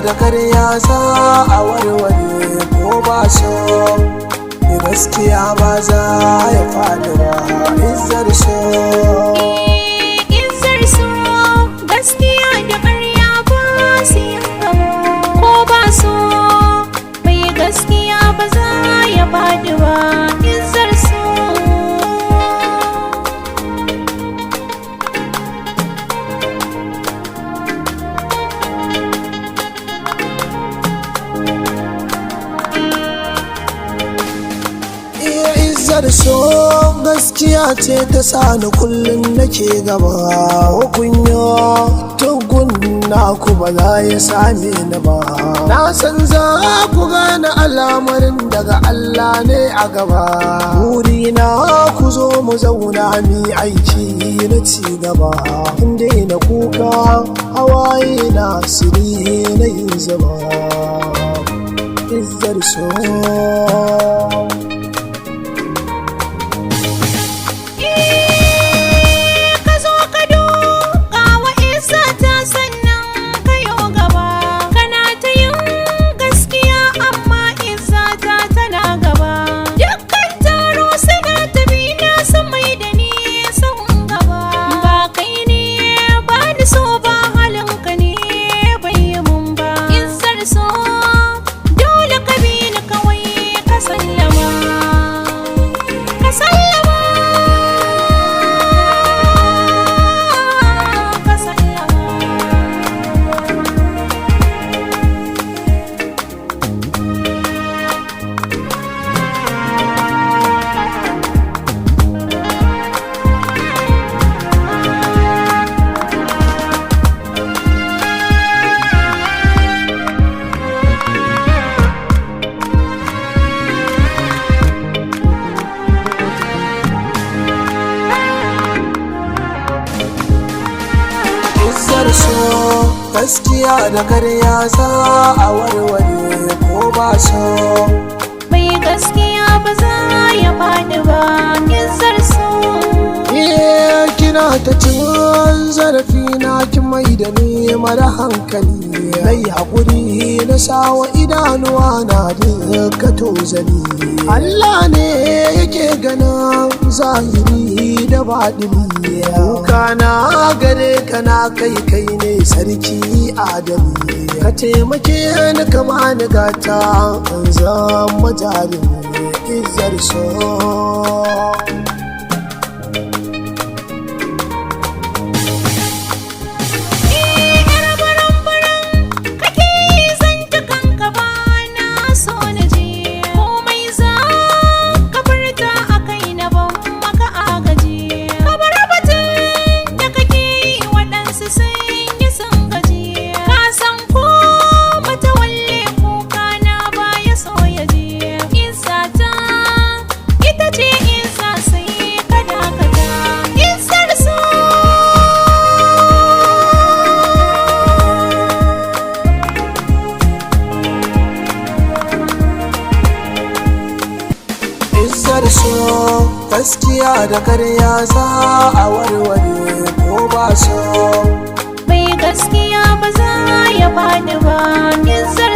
da karya za a warware ko ba so gaskiya ba za ya faɗi ba izzar so izzar so gaskiya da ƙarya ba su yin gamo ko ba so mai gaskiya ba za ya faɗi ba izzar so izzar so gaskiya ce ta sani kullum nake gaba hukunyo tugun naku ba za ya same ni ba na san za ku gane al'amarin daga Allah ne a gaba burina ku zo mu zauna mi aiki na ci gaba inda na kuka hawaye na siri na yin zama izzar so so gaskiya da karya za a warware ko ba so mai gaskiya ba za ya faɗi ba izzar so kina ta cin zarafi na ki mai da ni mara hankali nai haƙuri na sawa idanuwa na duka tozali Allah ne yake ganin zahiri da baɗini kuka na gare ka na kai ne sarki adami ka taimake ni kama ni gata an zama jarumi izzar so so gaskiya da karya za a warware ko ba so mai gaskiya ba za ya faɗi ba izzar